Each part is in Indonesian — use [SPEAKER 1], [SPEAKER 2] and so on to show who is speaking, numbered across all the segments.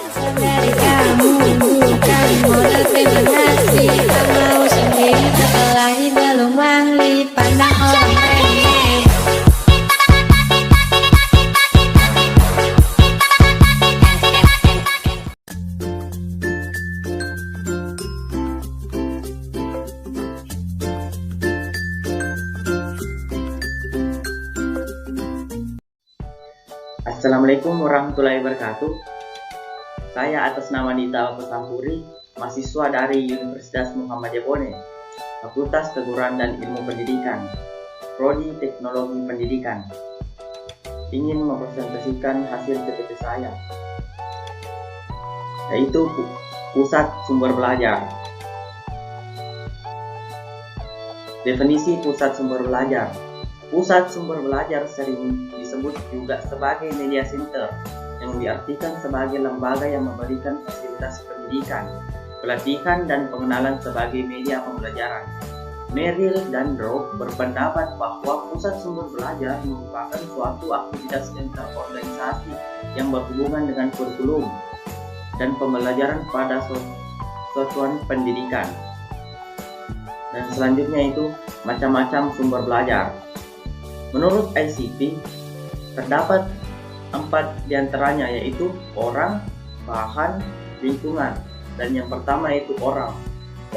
[SPEAKER 1] Dari kamu bukan model terima kasih. Tak mau sendiri berkelahi belum wali. Pandang orang lain.
[SPEAKER 2] Assalamualaikum warahmatullahi wabarakatuh. Saya atas nama Dita Pesampuri, mahasiswa dari Universitas Muhammadiyah Bone, Fakultas Keguruan dan Ilmu Pendidikan, Prodi Teknologi Pendidikan. Ingin mempresentasikan hasil PPT saya, yaitu Pusat Sumber Belajar. Definisi Pusat Sumber Belajar. Pusat sumber belajar sering disebut juga sebagai media center, yang diartikan sebagai lembaga yang memberikan fasilitas pendidikan, pelatihan, dan pengenalan sebagai media pembelajaran. Merrill dan Rowe berpendapat bahwa pusat sumber belajar merupakan suatu aktivitas interorganisasi yang berhubungan dengan kurikulum dan pembelajaran pada satuan pendidikan. Dan selanjutnya itu macam-macam sumber belajar. Menurut ICT, terdapat 4 diantaranya, yaitu orang, bahan, lingkungan. Dan yang pertama yaitu orang.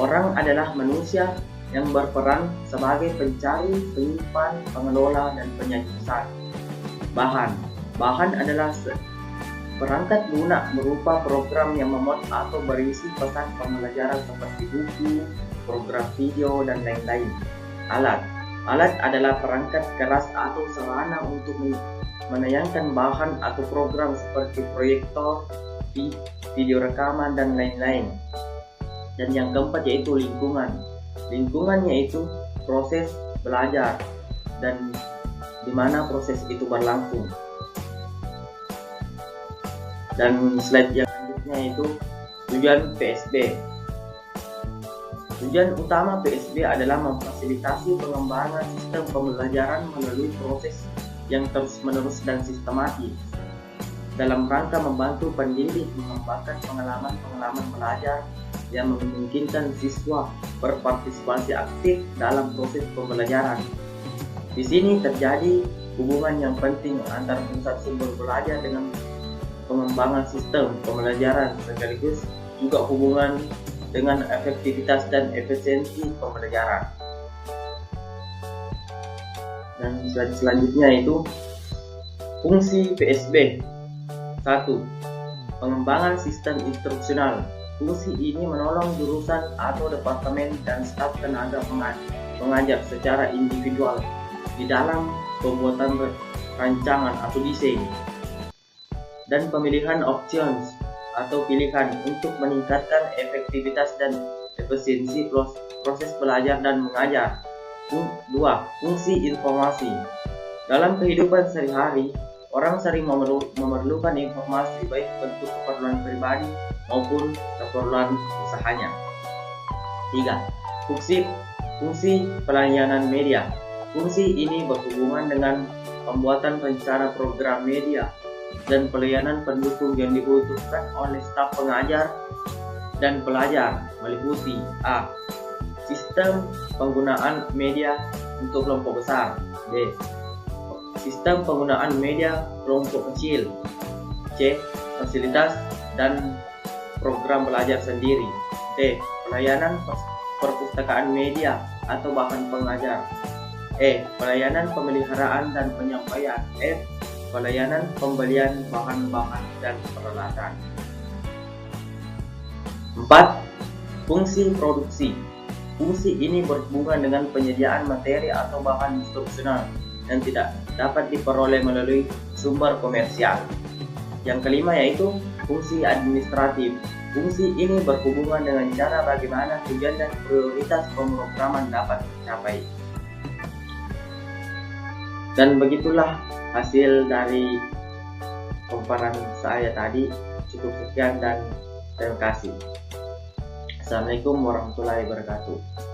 [SPEAKER 2] Orang adalah manusia yang berperan sebagai pencari, penyimpan, pengelola, dan penyaji pesan. Bahan adalah perangkat guna berupa program yang memuat atau berisi pesan pembelajaran seperti buku, program video, dan lain-lain. Alat adalah perangkat keras atau sarana untuk menayangkan bahan atau program seperti proyektor, video rekaman, dan lain-lain. Dan yang keempat yaitu lingkungan. Lingkungan yaitu proses belajar dan di mana proses itu berlangsung. Dan slide yang selanjutnya yaitu tujuan PSB. Tujuan utama PSB adalah memfasilitasi pengembangan sistem pembelajaran melalui proses yang terus-menerus dan sistematis, dalam rangka membantu pendidik mengembangkan pengalaman belajar yang memungkinkan siswa berpartisipasi aktif dalam proses pembelajaran. Di sini terjadi hubungan yang penting antara pusat sumber belajar dengan pengembangan sistem pembelajaran, sekaligus juga hubungan dengan efektivitas dan efisiensi pembelajaran. Dan selanjutnya itu fungsi PSB. 1. Pengembangan sistem instruksional. Fungsi ini menolong jurusan atau departemen dan staf tenaga pengajar secara individual di dalam pembuatan rancangan atau desain dan pemilihan options atau pilihan untuk meningkatkan efektivitas dan efisiensi proses belajar dan mengajar. 2. Fungsi informasi. Dalam kehidupan sehari-hari, orang sering memerlukan informasi baik untuk keperluan pribadi maupun keperluan usahanya. 3. Fungsi pelayanan media. Fungsi ini berhubungan dengan pembuatan rencana program media dan pelayanan pendukung yang dibutuhkan oleh staf pengajar dan pelajar, meliputi A. Sistem penggunaan media untuk kelompok besar. B. Sistem penggunaan media kelompok kecil. C. Fasilitas dan program belajar sendiri. D. Pelayanan perpustakaan media atau bahan pengajar. E. Pelayanan pemeliharaan dan penyampaian. F. Pelayanan pembelian bahan-bahan dan peralatan. 4. Fungsi produksi. Fungsi ini berhubungan dengan penyediaan materi atau bahan instruksional yang tidak dapat diperoleh melalui sumber komersial. Yang kelima yaitu fungsi administratif. Fungsi ini berhubungan dengan cara bagaimana tujuan dan prioritas pemrograman dapat tercapai. Dan begitulah hasil dari pemaparan saya tadi. Cukup sekian dan terima kasih. Assalamualaikum warahmatullahi wabarakatuh.